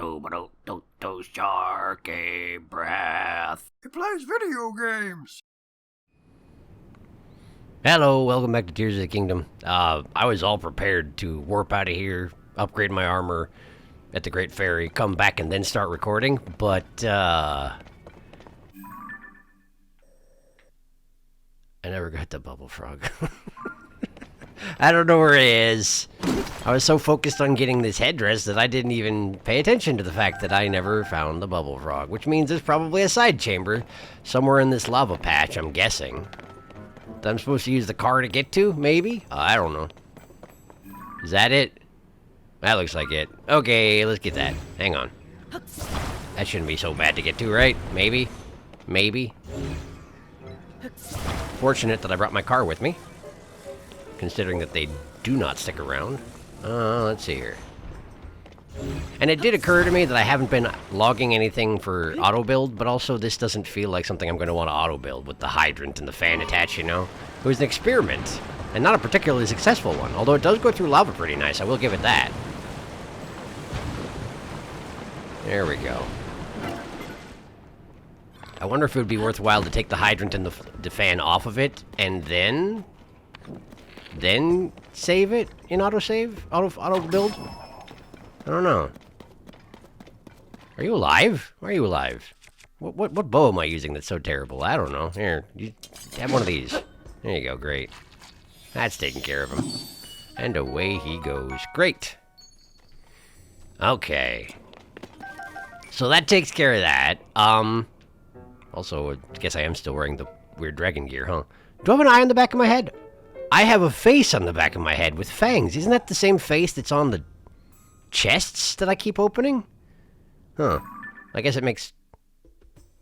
SharkyBreath. He plays video games. Hello, welcome back to Tears of the Kingdom. I was all prepared to warp out of here, upgrade my armor at the Great Ferry, come back and then start recording, but, I never got the bubble frog. I don't know where it is. I was so focused on getting this headdress that I didn't even pay attention to the fact that I never found the bubble frog, which means there's probably a side chamber somewhere in this lava patch, I'm guessing. That I'm supposed to use the car to get to, maybe? I don't know. Is that it? That looks like it. Okay, let's get that. Hang on. That shouldn't be so bad to get to, right? Maybe? Maybe? Fortunate that I brought my car with me, considering that they do not stick around. Let's see here. And it did occur to me that I haven't been logging anything for auto build, but also this doesn't feel like something I'm going to want to auto build with the hydrant and the fan attached, you know? It was an experiment, and not a particularly successful one, although it does go through lava pretty nice, I will give it that. There we go. I wonder if it would be worthwhile to take the hydrant and the fan off of it, and then save it in autosave? Auto build? I don't know. Are you alive? Why are you alive? What bow am I using that's so terrible? I don't know. Here, you have one of these. There you go, great. That's taking care of him. And away he goes. Great. Okay. So that takes care of that. Also, I guess I am still wearing the weird dragon gear, huh? Do I have an eye on the back of my head? I have a face on the back of my head with fangs. Isn't that the same face that's on the chests that I keep opening? Huh. I guess it makes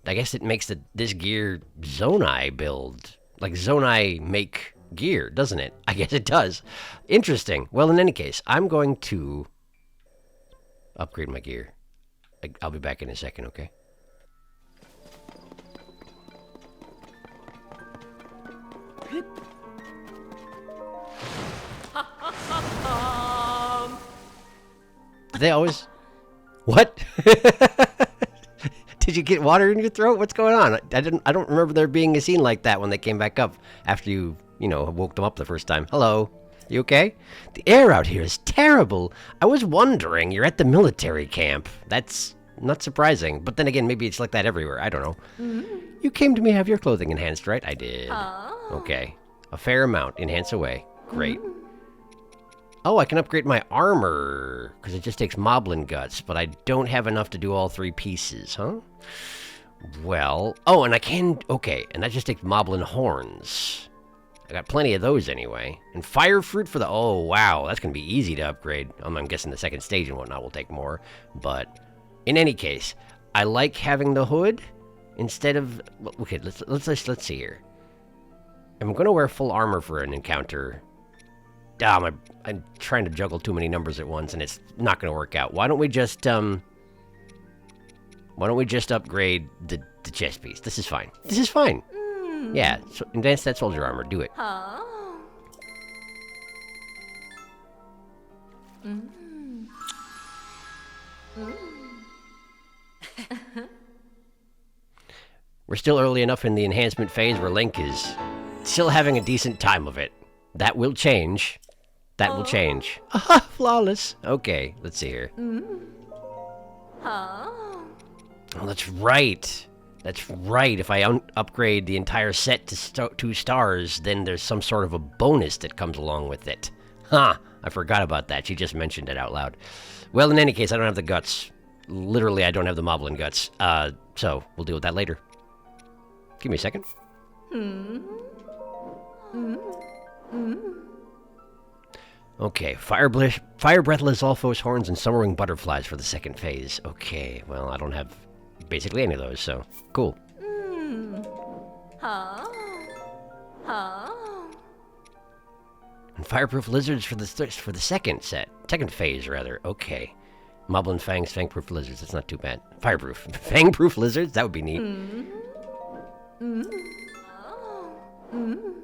this gear Zonai build. Like Zonai make gear, doesn't it? I guess it does. Interesting. Well, in any case, I'm going to upgrade my gear. I'll be back in a second, okay? They always... What? Did you get water in your throat? What's going on? I don't remember there being a scene like that when they came back up after you woke them up the first time. Hello? You okay? The air out here is terrible. I was wondering, you're at the military camp. That's not surprising. But then again, maybe it's like that everywhere. I don't know. Mm-hmm. You came to me to have your clothing enhanced, right? I did. Oh. Okay. A fair amount. Enhance away. Great. Mm-hmm. Oh, I can upgrade my armor, because it just takes moblin guts, but I don't have enough to do all 3 pieces, huh? Well, oh, and I can, okay, and that just takes moblin horns. I got plenty of those anyway. And fire fruit for the, oh, wow, that's going to be easy to upgrade. I'm guessing the second stage and whatnot will take more, but in any case, I like having the hood instead of, okay, let's see here. I'm going to wear full armor for an encounter. I'm trying to juggle too many numbers at once, and it's not going to work out. Why don't we just upgrade the chest piece? This is fine. This is fine. Mm. Yeah, so advance that soldier armor. Do it. Huh? Mm. Mm. We're still early enough in the enhancement phase where Link is still having a decent time of it. That will change. That will change. Aha, flawless. Okay, let's see here. Mm. Huh? Oh, that's right. That's right. If I upgrade the entire set to 2 stars, then there's some sort of a bonus that comes along with it. Huh, I forgot about that. She just mentioned it out loud. Well, in any case, I don't have the guts. Literally, I don't have the moblin guts. So, we'll deal with that later. Give me a second. Hmm. Hmm. Hmm. Okay, fire breath Lizalfo's horns and summer-wing butterflies for the second phase. Okay, well, I don't have basically any of those, so cool. Mm. Huh? Huh? And fireproof lizards for the second phase, rather. Okay, moblin fangs, fang-proof lizards. That's not too bad. Fireproof, fang-proof lizards. That would be neat. Mm. Mm. Oh. Mm.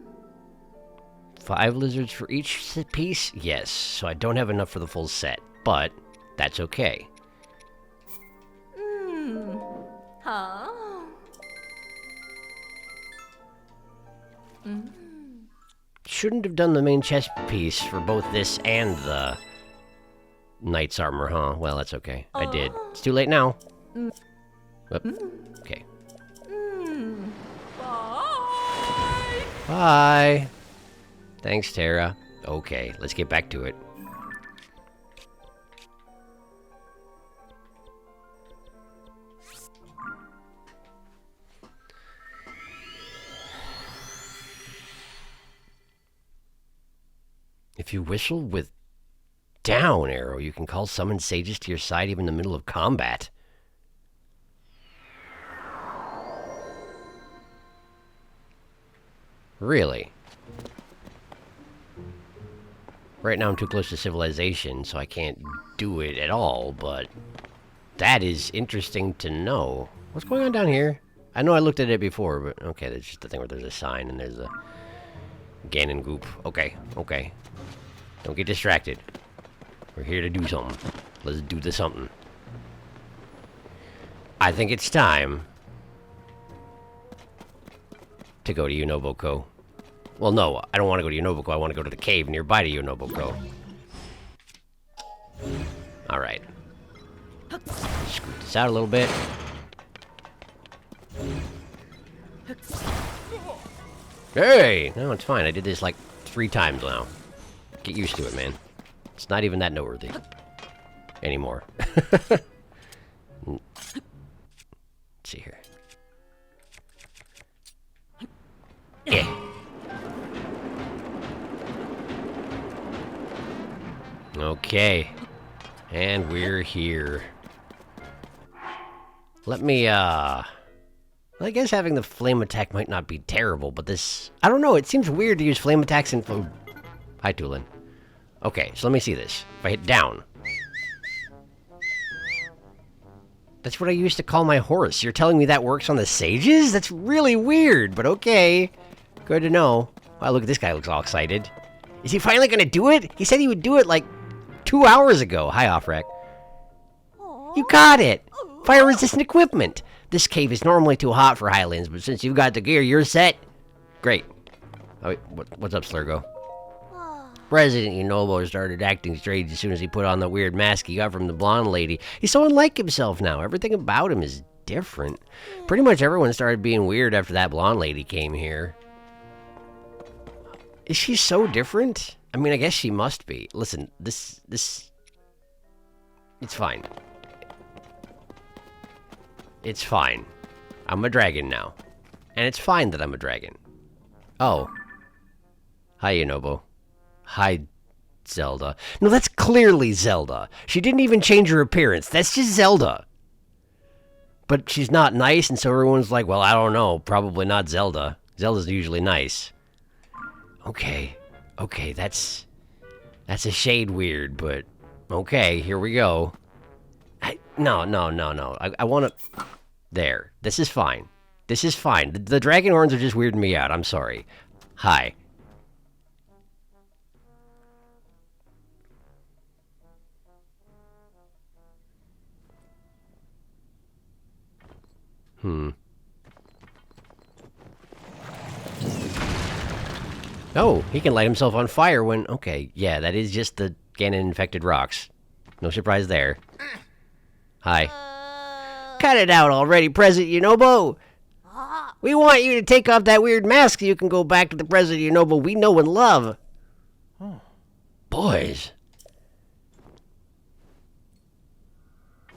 5 lizards for each piece? Yes, so I don't have enough for the full set, but that's okay. Huh? Shouldn't have done the main chest piece for both this and the knight's armor, huh? Well, that's okay. I did. It's too late now. Whoop. Okay. Bye. Bye. Thanks, Tara. Okay, let's get back to it. If you whistle with down arrow, you can call summoned sages to your side even in the middle of combat. Really? Right now I'm too close to civilization, so I can't do it at all, but that is interesting to know. What's going on down here? I know I looked at it before, but okay, that's just the thing where there's a sign and there's a Ganon goop. Okay, okay. Don't get distracted. We're here to do something. Let's do the something. I think it's time to go to Unoboko. Well, no, I don't want to go to Unoboko. I want to go to the cave nearby to Unoboko. Alright. Scoot this out a little bit. Hey! No, it's fine. I did this like 3 times now. Get used to it, man. It's not even that noteworthy. Anymore. Let's see here. Yeah. Okay. And we're here. Let me, I guess having the flame attack might not be terrible, but this... I don't know, it seems weird to use flame attacks in... Hi, Tulin. Okay, so let me see this. If I hit down... That's what I used to call my horse. You're telling me that works on the sages? That's really weird, but okay. Good to know. Wow, look at this guy, looks all excited. Is he finally gonna do it? He said he would do it like 2 hours ago. Hi, Offrek. You got it! Fire-resistant equipment! This cave is normally too hot for Highlands, but since you've got the gear, you're set. Great. Oh, wait, what's up, Slurgo? President Unobo started acting strange as soon as he put on the weird mask he got from the blonde lady. He's so unlike himself now. Everything about him is different. Pretty much everyone started being weird after that blonde lady came here. Is she so different? I mean, I guess she must be. Listen, this... It's fine. It's fine. I'm a dragon now. And it's fine that I'm a dragon. Oh. Hi, Unobo. Hi, Zelda. No, that's clearly Zelda. She didn't even change her appearance. That's just Zelda. But she's not nice, and so everyone's like, well, I don't know. Probably not Zelda. Zelda's usually nice. Okay. Okay, that's a shade weird, but... Okay, here we go. No. I want to... There. This is fine. This is fine. The dragon horns are just weirding me out. I'm sorry. Hi. Oh, he can light himself on fire when... Okay, yeah, that is just the Ganon-infected rocks. No surprise there. Hi. Cut it out already, President Unobo! We want you to take off that weird mask so you can go back to the President Unobo we know and love. Oh. Boys.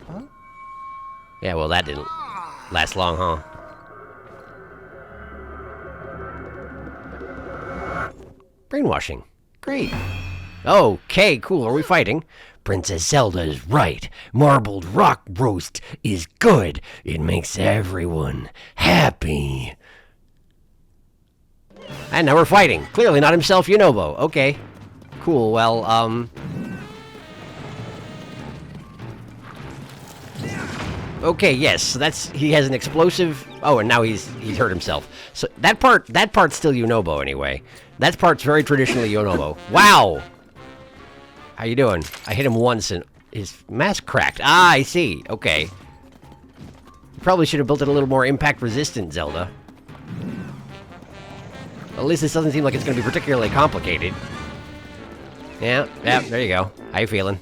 Huh? Yeah, well, that didn't last long, huh? Brainwashing. Great. Okay, cool. Are we fighting? Princess Zelda is right. Marbled rock roast is good. It makes everyone happy. And now we're fighting. Clearly not himself, Unobo. Okay. Cool, well, Okay, yes, so that's... He has an explosive... Oh, and now he's hurt himself. So that part's still Unobo anyway. That part's very traditionally Unobo. Wow! How you doing? I hit him once and his mask cracked. Ah, I see. Okay. probably should have built it a little more impact resistant, Zelda. At least this doesn't seem like it's going to be particularly complicated. Yeah, there you go. How you feeling?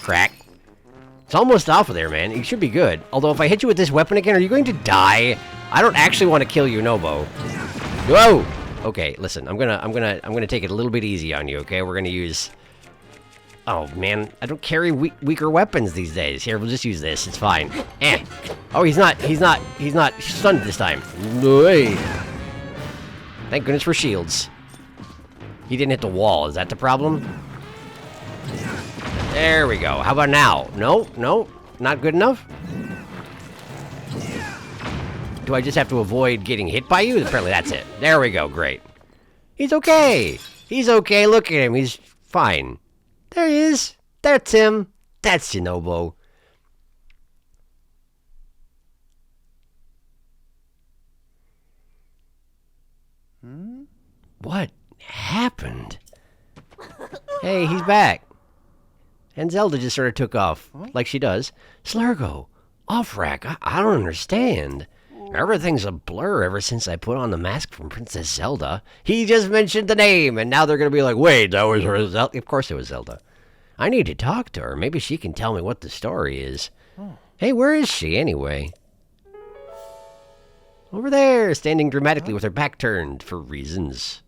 Crack. It's almost off of there, man. You should be good. Although if I hit you with this weapon again, are you going to die? I don't actually want to kill you, Nobo. Whoa! Okay, listen. I'm gonna take it a little bit easy on you. Okay, we're gonna use. Oh man, I don't carry weaker weapons these days. Here, we'll just use this. It's fine. Eh. Oh, he's not stunned this time. No way. Thank goodness for shields. He didn't hit the wall. Is that the problem? There we go. How about now? No, not good enough. Do I just have to avoid getting hit by you? Apparently that's it. There we go, great. He's okay. He's okay, look at him, he's fine. There he is. That's him. That's Shinobu. What happened? Hey, he's back. And Zelda just sort of took off, like she does. Slurgo, off-rack, I don't understand. Everything's a blur ever since I put on the mask from Princess Zelda. He just mentioned the name, and now they're going to be like, wait, that was her Zelda? Of course it was Zelda. I need to talk to her. Maybe she can tell me what the story is. Hey, where is she, anyway? Over there, standing dramatically with her back turned, for reasons.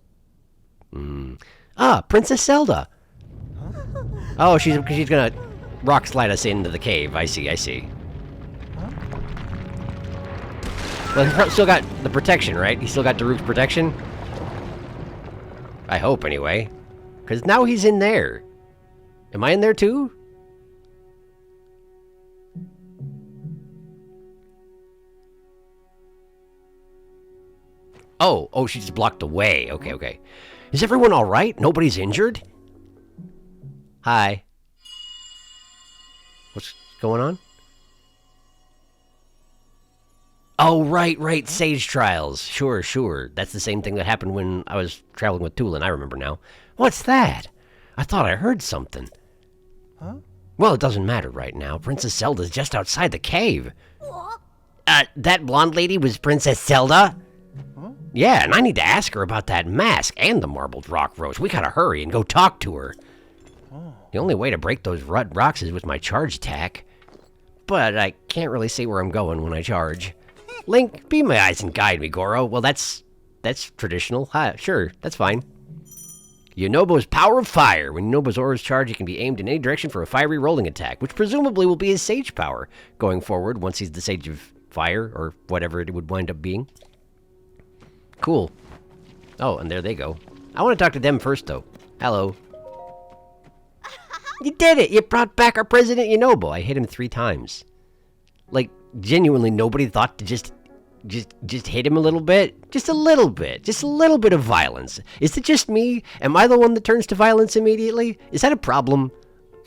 Ah, Princess Zelda. Oh, she's gonna rock slide us into the cave. I see. Well, he's still got the protection, right? He's still got Daruk's protection? I hope, anyway. Because now he's in there. Am I in there, too? Oh, she just blocked the way. Okay. Is everyone alright? Nobody's injured? Hi. What's going on? Oh, right. Sage trials. Sure. That's the same thing that happened when I was traveling with Tulin. I remember now. What's that? I thought I heard something. Huh? Well, it doesn't matter right now. Princess Zelda's just outside the cave. That blonde lady was Princess Zelda? Huh? Yeah, and I need to ask her about that mask and the marbled rock rose. We gotta hurry and go talk to her. The only way to break those rocks is with my charge attack. But I can't really see where I'm going when I charge. Link, be my eyes and guide me, Goro. Well, that's traditional. Sure, that's fine. Yunobo's power of fire. When Yunobo's auras charge, it can be aimed in any direction for a fiery rolling attack, which presumably will be his sage power going forward once he's the sage of fire, or whatever it would wind up being. Cool. Oh, and there they go. I want to talk to them first, though. Hello. You did it! You brought back our President Yunobo. I hit him 3 times. Like, genuinely, nobody thought to just hit him a little bit? Just a little bit. Just a little bit of violence. Is it just me? Am I the one that turns to violence immediately? Is that a problem?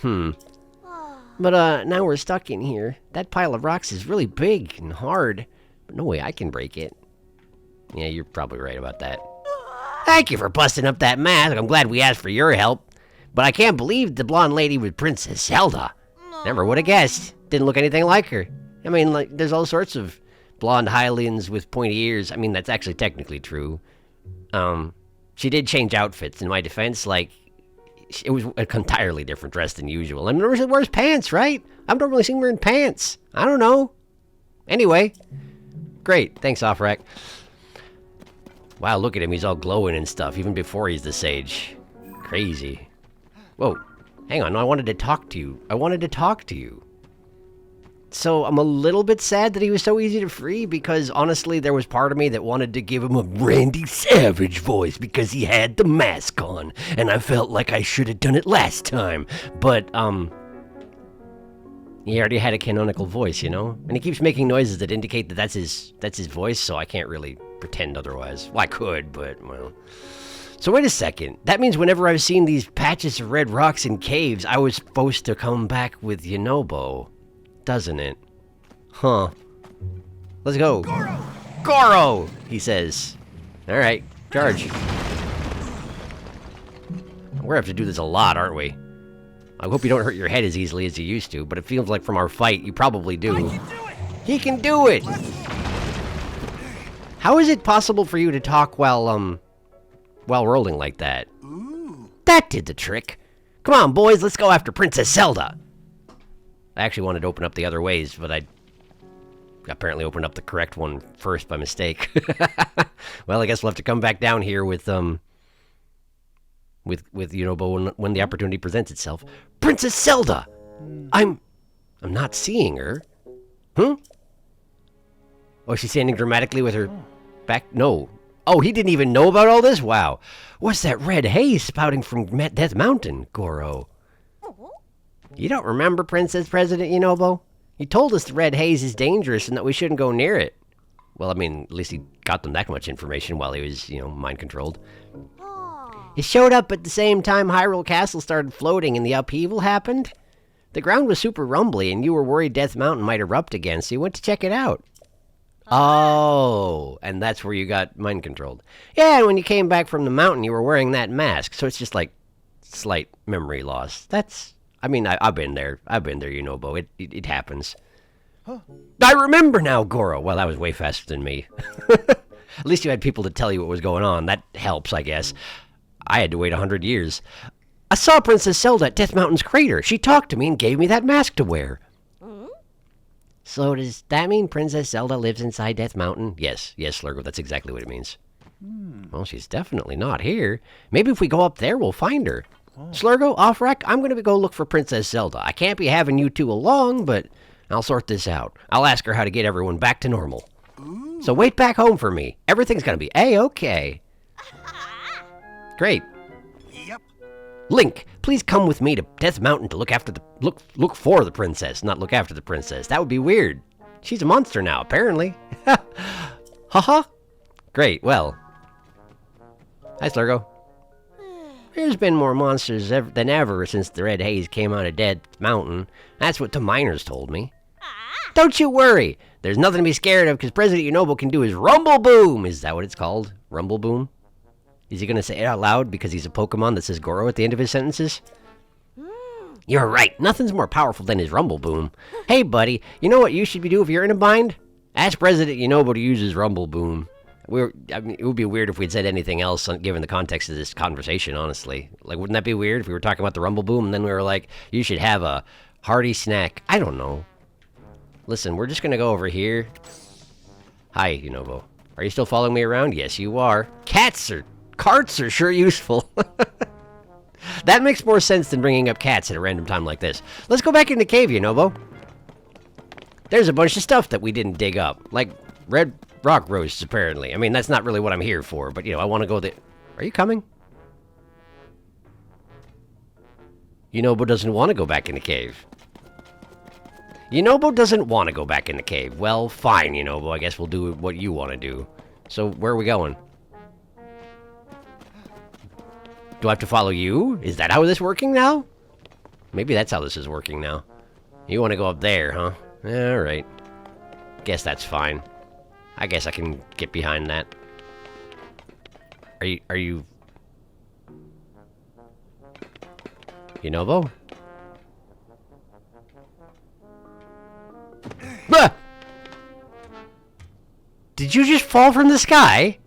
But, now we're stuck in here. That pile of rocks is really big and hard. But no way I can break it. Yeah, you're probably right about that. Thank you for busting up that mask. I'm glad we asked for your help. But I can't believe the blonde lady was Princess Zelda. Never would have guessed. Didn't look anything like her. I mean, like, there's all sorts of blonde Hylians with pointy ears. I mean, that's actually technically true. She did change outfits. In my defense, like, it was an entirely different dress than usual. And she wears pants, right? I've normally seen her wearing pants. I don't know. Anyway. Great. Thanks, Offrack. Wow, look at him. He's all glowing and stuff, even before he's the sage. Crazy. Whoa, hang on, no, I wanted to talk to you. So, I'm a little bit sad that he was so easy to free, because honestly, there was part of me that wanted to give him a Randy Savage voice, because he had the mask on, and I felt like I should have done it last time, but, he already had a canonical voice, you know? And he keeps making noises that indicate that that's his voice, so I can't really pretend otherwise. Well, I could, but, well... So wait a second, that means whenever I've seen these patches of red rocks in caves, I was supposed to come back with Yunobo, doesn't it? Huh. Let's go. Goro, he says. Alright, charge. We're gonna have to do this a lot, aren't we? I hope you don't hurt your head as easily as you used to, but it feels like from our fight, you probably do. He can do it! How is it possible for you to talk while rolling like that? Ooh. That did the trick. Come on, boys, let's go after Princess Zelda. I actually wanted to open up the other ways, but I apparently opened up the correct one first by mistake. Well, I guess we'll have to come back down here with Yunobo when the opportunity presents itself. Princess Zelda! I'm not seeing her. Huh? Oh, she's standing dramatically with her back. No. Oh, he didn't even know about all this? Wow. What's that red haze spouting from Death Mountain, Goro? You don't remember, Princess President Yunobo? You told us the red haze is dangerous and that we shouldn't go near it. Well, I mean, at least he got them that much information while he was, mind-controlled. It showed up at the same time Hyrule Castle started floating and the upheaval happened. The ground was super rumbly and you were worried Death Mountain might erupt again, so you went to check it out. Oh, and that's where you got mind-controlled. Yeah, and when you came back from the mountain, you were wearing that mask, so it's just like slight memory loss. I've been there, Yunobo. It happens. Huh. I remember now, Goro. Well, that was way faster than me. At least you had people to tell you what was going on. That helps, I guess. I had to wait 100 years. I saw Princess Zelda at Death Mountain's crater. She talked to me and gave me that mask to wear. So does that mean Princess Zelda lives inside Death Mountain? Yes, Slurgo, that's exactly what it means. Well, she's definitely not here. Maybe if we go up there, we'll find her. Slurgo, Offrek, I'm going to go look for Princess Zelda. I can't be having you two along, but I'll sort this out. I'll ask her how to get everyone back to normal. Ooh. So wait back home for me. Everything's going to be A-okay. Great. Yep. Link, please come with me to Death Mountain to look for the princess, not look after the princess. That would be weird. She's a monster now, apparently. Haha. Great, well. Hi, Slurgo. There's been more monsters than ever since the red haze came out of Death Mountain. That's what the miners told me. Don't you worry. There's nothing to be scared of because President Yunobo can do his Rumble Boom. Is that what it's called? Rumble Boom? Is he going to say it out loud because he's a Pokemon that says Goro at the end of his sentences? You're right. Nothing's more powerful than his Rumble Boom. Hey, buddy, you know what you should be doing if you're in a bind? Ask President Yunobo to use his Rumble Boom. It would be weird if we'd said anything else given the context of this conversation, honestly. Like, wouldn't that be weird if we were talking about the Rumble Boom and then we were like, you should have a hearty snack? I don't know. Listen, we're just going to go over here. Hi, Yunobo. Are you still following me around? Yes, you are. Carts are sure useful. That makes more sense than bringing up cats at a random time like this. Let's go back in the cave, Yunobo. There's a bunch of stuff that we didn't dig up, like red rock roses, apparently. I mean, that's not really what I'm here for, but, I want to go there. Are you coming? Yunobo doesn't want to go back in the cave. Yunobo doesn't want to go back in the cave. Well, fine, Yunobo. I guess we'll do what you want to do. So, where are we going? Do I have to follow you? Is that how this is working now? Maybe that's how this is working now. You want to go up there, huh? Alright. Guess that's fine. I guess I can get behind that. Are you... Yunobo? Ah! Did you just fall from the sky?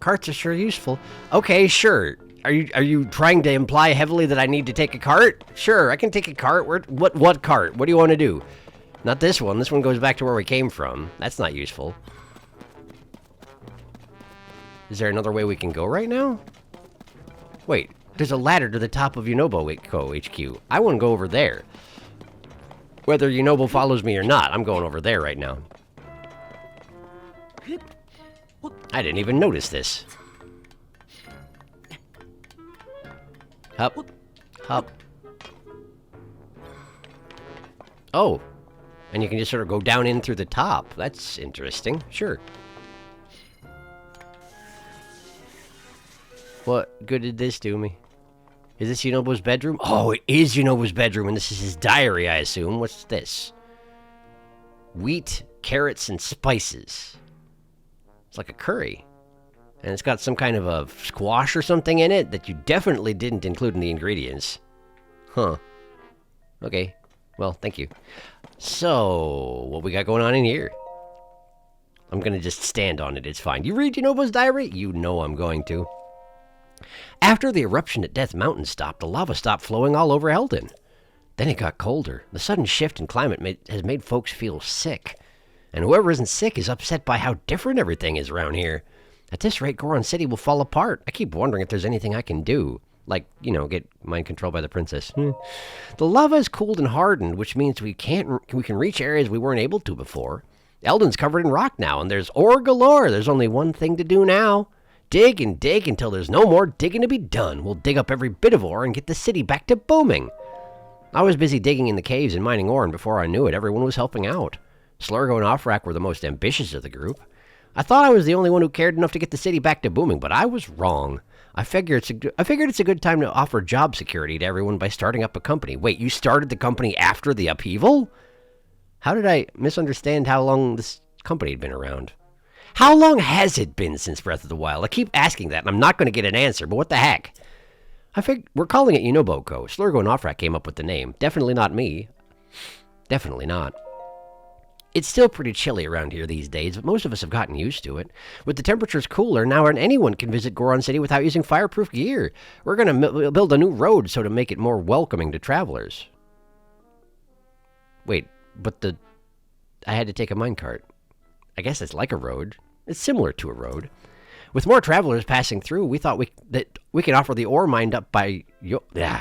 Carts are sure useful. Okay, sure. Are you trying to imply heavily that I need to take a cart? Sure, I can take a cart. What cart? What do you want to do? Not this one. This one goes back to where we came from. That's not useful. Is there another way we can go right now? Wait, there's a ladder to the top of Yunobo HQ. I want to go over there. Whether Yunobo follows me or not, I'm going over there right now. I didn't even notice this. Hup. Hup. Oh. And you can just sort of go down in through the top. That's interesting. Sure. What good did this do me? Is this Yunobo's bedroom? Oh, it is Yunobo's bedroom, and this is his diary, I assume. What's this? Wheat, carrots, and spices. It's like a curry. And it's got some kind of a squash or something in it that you definitely didn't include in the ingredients. Huh. Okay. Well, thank you. So, what we got going on in here? I'm gonna just stand on it, it's fine. You read Yunobo's diary? You know I'm going to. After the eruption at Death Mountain stopped, the lava stopped flowing all over Eldon. Then it got colder. The sudden shift in climate has made folks feel sick. And whoever isn't sick is upset by how different everything is around here. At this rate, Goron City will fall apart. I keep wondering if there's anything I can do. Like, you know, get mind controlled by the princess. The lava is cooled and hardened, which means we can reach areas we weren't able to before. Eldon's covered in rock now, and there's ore galore. There's only one thing to do now. Dig and dig until there's no more digging to be done. We'll dig up every bit of ore and get the city back to booming. I was busy digging in the caves and mining ore, and before I knew it, everyone was helping out. Slurgo and Offrak were the most ambitious of the group. I thought I was the only one who cared enough to get the city back to booming, but I was wrong. I figured it's a good time to offer job security to everyone by starting up a company. Wait, you started the company after the upheaval? How did I misunderstand how long this company had been around? How long has it been since Breath of the Wild? I keep asking that, and I'm not going to get an answer, but what the heck? We're calling it Yunobo Co. Slurgo and Offrak came up with the name. Definitely not me. Definitely not. It's still pretty chilly around here these days, but most of us have gotten used to it. With the temperatures cooler, now anyone can visit Goron City without using fireproof gear. We're going to build a new road so to make it more welcoming to travelers. Wait, but I had to take a minecart. I guess it's like a road. It's similar to a road. With more travelers passing through, we thought that we can offer the ore mined up by Yunobo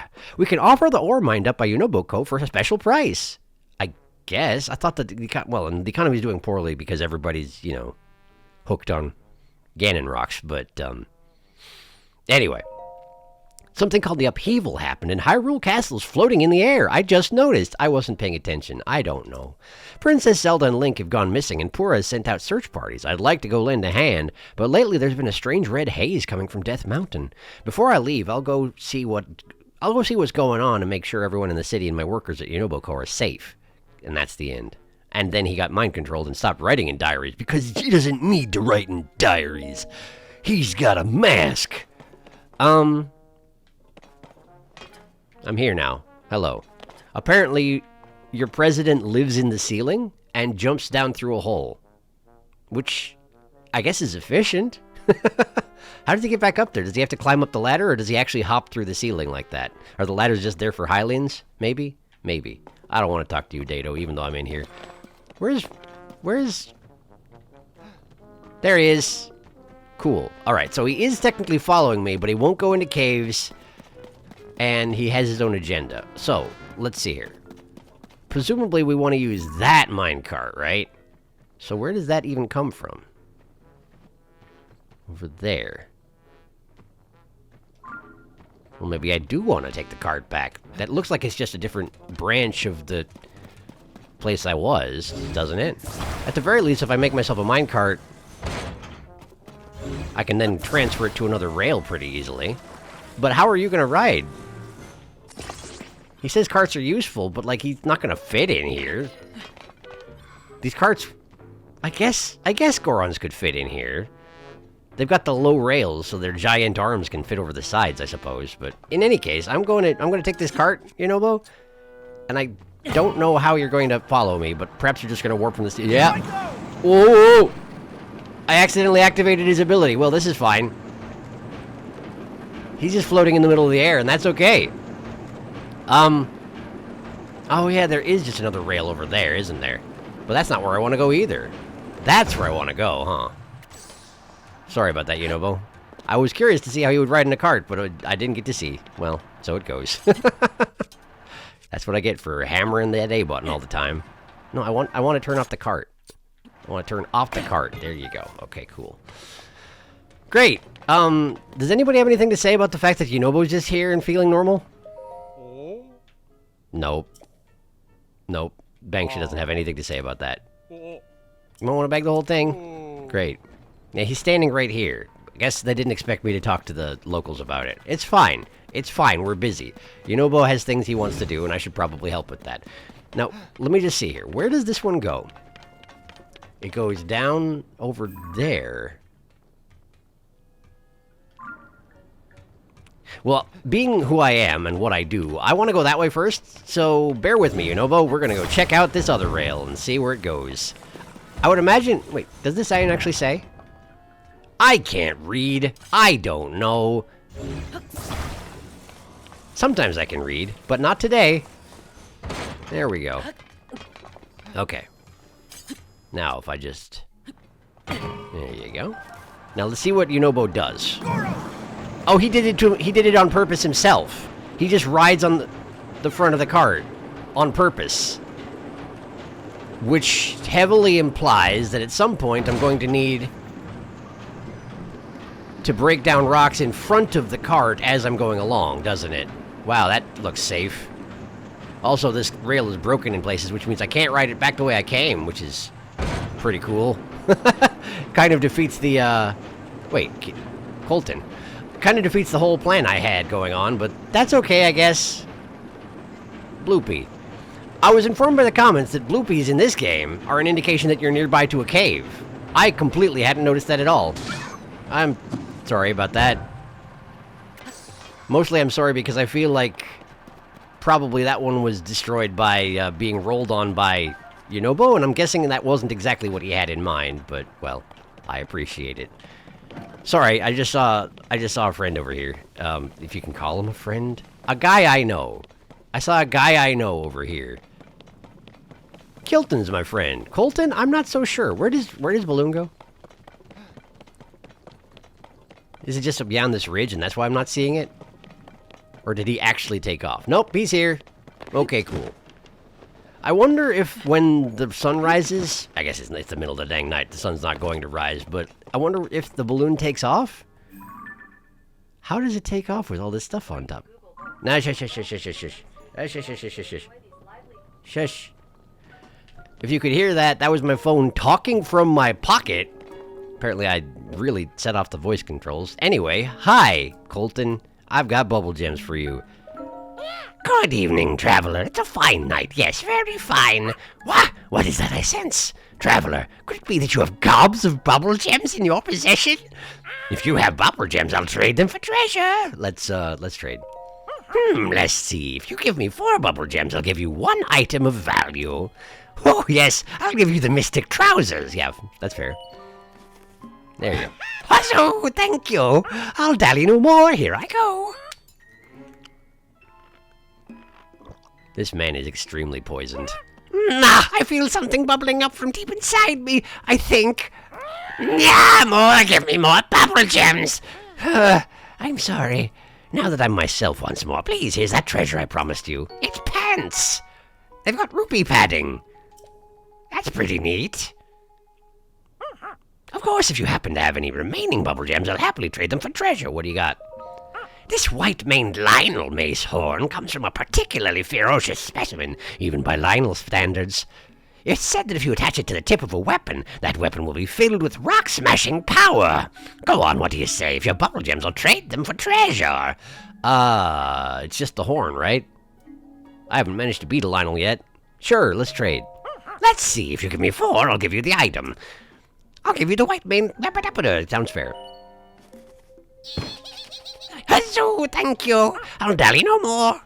Co. for a special price. I guess. I thought that the economy is doing poorly because everybody's, hooked on Ganon rocks. But anyway, something called the upheaval happened, and Hyrule Castle's floating in the air. I just noticed. I wasn't paying attention. I don't know. Princess Zelda and Link have gone missing, and Pura has sent out search parties. I'd like to go lend a hand, but lately there's been a strange red haze coming from Death Mountain. Before I leave, I'll go see what's going on and make sure everyone in the city and my workers at Yunobo Co. are safe. And that's the end. And then he got mind controlled and stopped writing in diaries because he doesn't need to write in diaries. He's got a mask. I'm here now. Hello. Apparently, your president lives in the ceiling and jumps down through a hole. Which, I guess is efficient. How does he get back up there? Does he have to climb up the ladder, or does he actually hop through the ceiling like that? Are the ladders just there for Hylians? Maybe? Maybe. I don't want to talk to you, Dato, even though I'm in here. Where's... There he is. Cool. Alright, so he is technically following me, but he won't go into caves... And he has his own agenda. So, let's see here. Presumably we want to use that minecart, right? So where does that even come from? Over there. Well, maybe I do want to take the cart back. That looks like it's just a different branch of the place I was, doesn't it? At the very least, if I make myself a minecart, I can then transfer it to another rail pretty easily. But how are you going to ride? He says carts are useful, but, like, he's not gonna fit in here. These carts... I guess Gorons could fit in here. They've got the low rails, so their giant arms can fit over the sides, I suppose. But in any case, I'm gonna take this cart, Yunobo. And I don't know how you're going to follow me, but perhaps you're just gonna warp from this... Yeah! Whoa! I accidentally activated his ability. Well, this is fine. He's just floating in the middle of the air, and that's okay. Oh yeah, there is just another rail over there, isn't there? But that's not where I want to go either. That's where I want to go, huh? Sorry about that, Yunobo. I was curious to see how he would ride in a cart, but I didn't get to see. Well, so it goes. That's what I get for hammering that A button all the time. No, I want to turn off the cart. I want to turn off the cart. There you go. Okay, cool. Great. Does anybody have anything to say about the fact that Yunobo's just here and feeling normal? Nope. Nope. Banksha doesn't have anything to say about that. You don't want to bag the whole thing? Great. Yeah, he's standing right here. I guess they didn't expect me to talk to the locals about it. It's fine. It's fine. We're busy. Yunobo has things he wants to do, and I should probably help with that. Now, let me just see here. Where does this one go? It goes down over there. Well, being who I am and what I do, I want to go that way first, so bear with me, Yunobo. We're going to go check out this other rail and see where it goes. I would imagine... Wait, does this sign actually say? I can't read. I don't know. Sometimes I can read, but not today. There we go. Okay. Now, if I just... There you go. Now, let's see what Yunobo does. Oh, he did it on purpose himself. He just rides on the front of the cart on purpose. Which heavily implies that at some point I'm going to need to break down rocks in front of the cart as I'm going along, doesn't it? Wow, that looks safe. Also, this rail is broken in places, which means I can't ride it back the way I came, which is pretty cool. Kind of defeats the, wait, Colton. Kind of defeats the whole plan I had going on, but that's okay, I guess. Bloopy. I was informed by the comments that bloopies in this game are an indication that you're nearby to a cave. I completely hadn't noticed that at all. I'm sorry about that. Mostly I'm sorry because I feel like probably that one was destroyed by being rolled on by Yunobo, and I'm guessing that wasn't exactly what he had in mind, but, well, I appreciate it. Sorry, I just saw a friend over here. If you can call him a friend? A guy I know. I saw a guy I know over here. Kilton's my friend. Colton? I'm not so sure. Where does Balloon go? Is it just beyond this ridge and that's why I'm not seeing it? Or did he actually take off? Nope, he's here. Okay, cool. I wonder if when the sun rises... I guess it's the middle of the dang night. The sun's not going to rise, but I wonder if the balloon takes off? How does it take off with all this stuff on top? Nah, shush, shush, shush, shush, shush, shush. Shush, shush, shush, shush, shush. Shush. If you could hear that, that was my phone talking from my pocket. Apparently, I really set off the voice controls. Anyway, hi, Colton. I've got bubble gems for you. Good evening, traveler. It's a fine night. Yes, very fine. What is that I sense? Traveler, could it be that you have gobs of bubble gems in your possession? If you have bubble gems, I'll trade them for treasure. Let's trade. Let's see. If you give me 4 bubble gems, I'll give you 1 item of value. Oh, yes, I'll give you the mystic trousers. Yeah, that's fair. There you go. Oh, thank you. I'll dally no more. Here I go. This man is extremely poisoned. I feel something bubbling up from deep inside me, I think. More, give me more bubble gems. I'm sorry. Now that I'm myself once more, please, here's that treasure I promised you. It's pants. They've got rupee padding. That's pretty neat. Of course, if you happen to have any remaining bubble gems, I'll happily trade them for treasure. What do you got? This white-maned Lionel mace horn comes from a particularly ferocious specimen, even by Lionel's standards. It's said that if you attach it to the tip of a weapon, that weapon will be filled with rock-smashing power. Go on, what do you say? If your bubble gems, I'll trade them for treasure. It's just the horn, right? I haven't managed to beat a Lionel yet. Sure, let's trade. Let's see. If you give me 4, I'll give you the item. I'll give you the white-maned... Sounds fair. Huzzoo, thank you. I'll dally no more.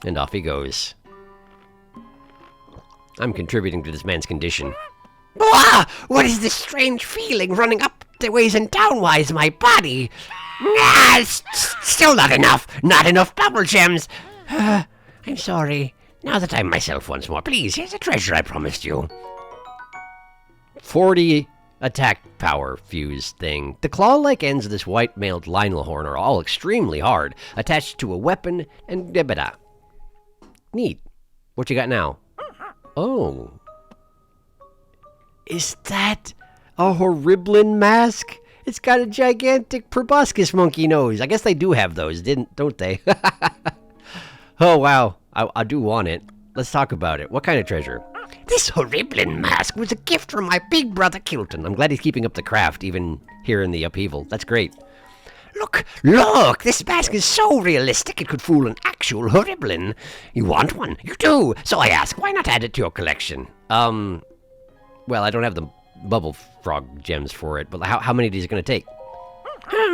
And off he goes. I'm contributing to this man's condition. What is this strange feeling running up the ways and downwise my body? Still not enough. Not enough bubble gems. I'm sorry. Now that I'm myself once more, please, here's a treasure I promised you. 40 attack power fuse thing. The claw-like ends of this white-mailed Lionel horn are all extremely hard, attached to a weapon and debada. Neat. What you got now? Oh. Is that a Horriblin mask? It's got a gigantic proboscis monkey nose. I guess they do have those, don't they? Oh, wow. I do want it. Let's talk about it. What kind of treasure? This Horriblin mask was a gift from my big brother Kilton. I'm glad he's keeping up the craft, even here in the upheaval. That's great. Look! This mask is so realistic it could fool an actual Horriblin. You want one? You do! So I ask, why not add it to your collection? Well, I don't have the bubble frog gems for it, but how many is it going to take?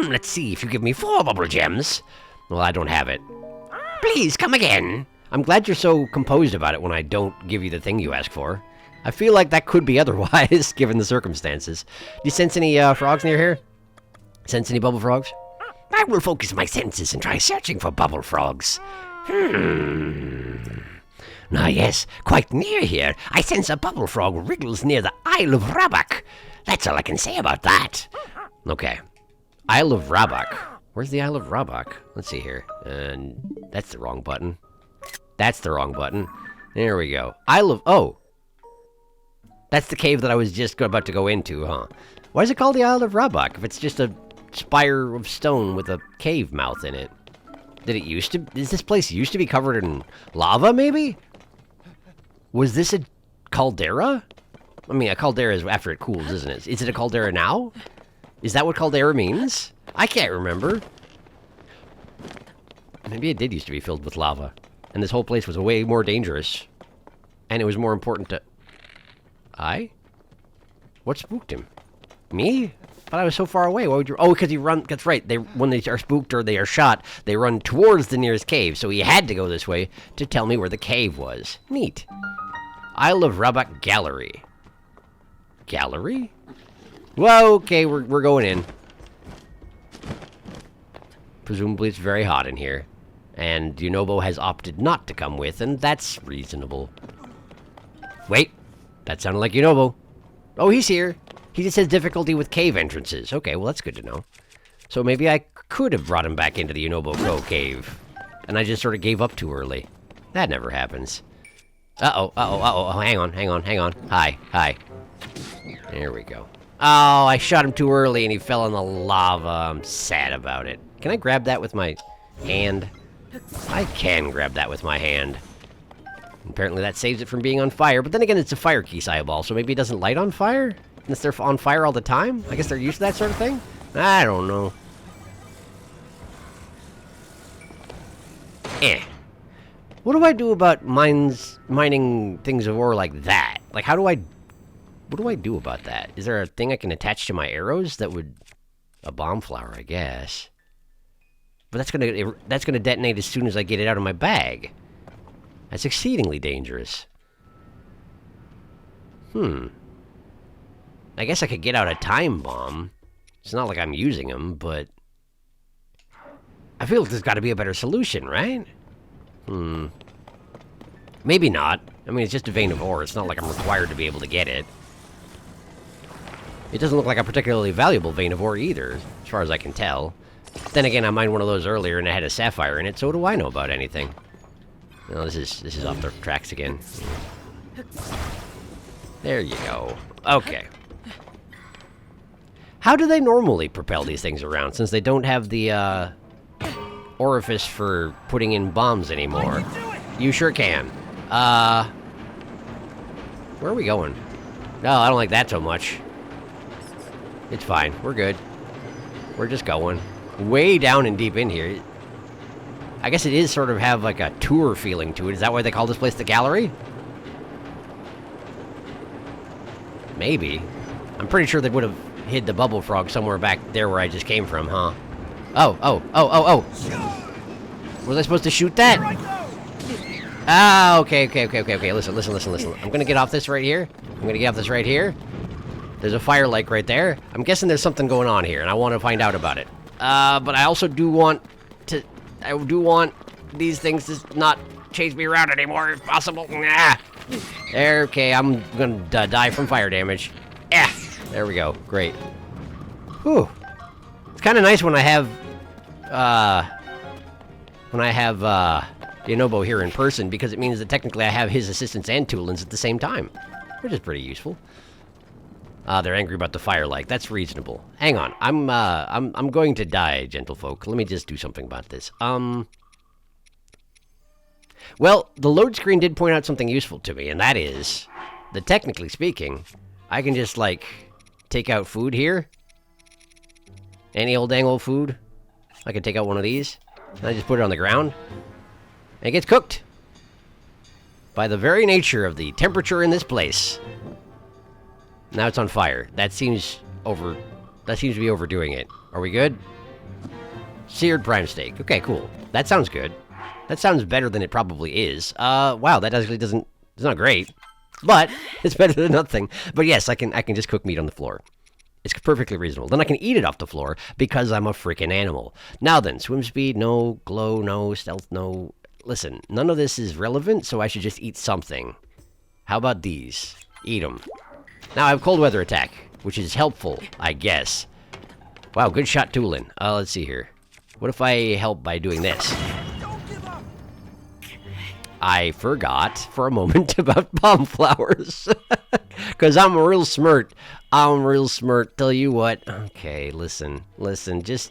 Let's see. If you give me 4 bubble gems, Well, I don't have it. Please, come again. I'm glad you're so composed about it when I don't give you the thing you ask for. I feel like that could be otherwise, given the circumstances. Do you sense any frogs near here? Sense any bubble frogs? I will focus my senses and try searching for bubble frogs. Ah, yes, quite near here. I sense a bubble frog wriggles near the Isle of Rabak. That's all I can say about that. Okay. Isle of Rabak. Where's the Isle of Rabak? Let's see here. And that's the wrong button. That's the wrong button. There we go. Isle of... Oh. That's the cave that I was just about to go into, huh? Why is it called the Isle of Rabak if it's just a spire of stone with a cave mouth in it? Did it used to... Is this place used to be covered in lava, maybe? Was this a caldera? I mean, a caldera is after it cools, isn't it? Is it a caldera now? Is that what caldera means? I can't remember. Maybe it did used to be filled with lava. And this whole place was way more dangerous. And it was more important to... What spooked him? Me? But I was so far away. Why would you... Oh, because he run... That's right. When they are spooked or they are shot, they run towards the nearest cave. So he had to go this way to tell me where the cave was. Neat. Isle of Rabak Gallery. Gallery? Well, okay, we're going in. Presumably it's very hot in here. And Yunobo has opted not to come with, and that's reasonable. Wait. That sounded like Yunobo. Oh, he's here. He just has difficulty with cave entrances. Okay, well, that's good to know. So maybe I could have brought him back into the Yunobo Cove cave. And I just sort of gave up too early. That never happens. Uh-oh. Hang on. Hi. There we go. Oh, I shot him too early and he fell in the lava. I'm sad about it. Can I grab that with my hand? I can grab that with my hand. Apparently that saves it from being on fire, but then again it's a fire geese eyeball, so maybe it doesn't light on fire? Since they're on fire all the time? I guess they're used to that sort of thing? I don't know. What do I do about mining things of ore like that? Like, what do I do about that? Is there a thing I can attach to my arrows that would... A bomb flower, I guess. But that's gonna detonate as soon as I get it out of my bag. That's exceedingly dangerous. I guess I could get out a time bomb. It's not like I'm using them, but... I feel like there's gotta be a better solution, right? Maybe not. I mean, it's just a vein of ore. It's not like I'm required to be able to get it. It doesn't look like a particularly valuable vein of ore either, as far as I can tell. Then again, I mined one of those earlier and it had a sapphire in it, so what do I know about anything? No, this is off the tracks again. There you go. Okay. How do they normally propel these things around, since they don't have the, orifice for putting in bombs anymore? You sure can. Where are we going? No, I don't like that so much. It's fine. We're good. We're just going. Way down and deep in here. I guess it is sort of have like a tour feeling to it. Is that why they call this place the gallery? Maybe. I'm pretty sure they would have hid the bubble frog somewhere back there where I just came from, huh? Oh. Was I supposed to shoot that? Ah, okay. Listen. I'm gonna get off this right here. There's a fire lake right there. I'm guessing there's something going on here, and I want to find out about it. But I also do want these things to not chase me around anymore, if possible. Nah. Okay, I'm gonna die from fire damage. There we go. Great. Whew. It's kind of nice when I have, Yunobo here in person, because it means that technically I have his assistants and Toolins at the same time, which is pretty useful. They're angry about the fire lake. That's reasonable. Hang on. I'm going to die, gentlefolk. Let me just do something about this. Well, the load screen did point out something useful to me, and that is that technically speaking, I can just, like, take out food here. Any old dang old food. I can take out one of these, and I just put it on the ground, and it gets cooked. By the very nature of the temperature in this place. Now it's on fire. That seems to be overdoing it. Are we good? Seared prime steak. Okay, cool. That sounds good. That sounds better than it probably is. Wow, that actually doesn't... It's not great. But it's better than nothing. But yes, I can just cook meat on the floor. It's perfectly reasonable. Then I can eat it off the floor because I'm a freaking animal. Now then, swim speed, no. Glow, no. Stealth, no. Listen, none of this is relevant, so I should just eat something. How about these? Eat them. Now I have cold weather attack, which is helpful, I guess. Wow, good shot, Tulin. Let's see here. What if I help by doing this? I forgot for a moment about bomb flowers. Because I'm real smart. I'm real smart. Tell you what. Okay, listen. Just...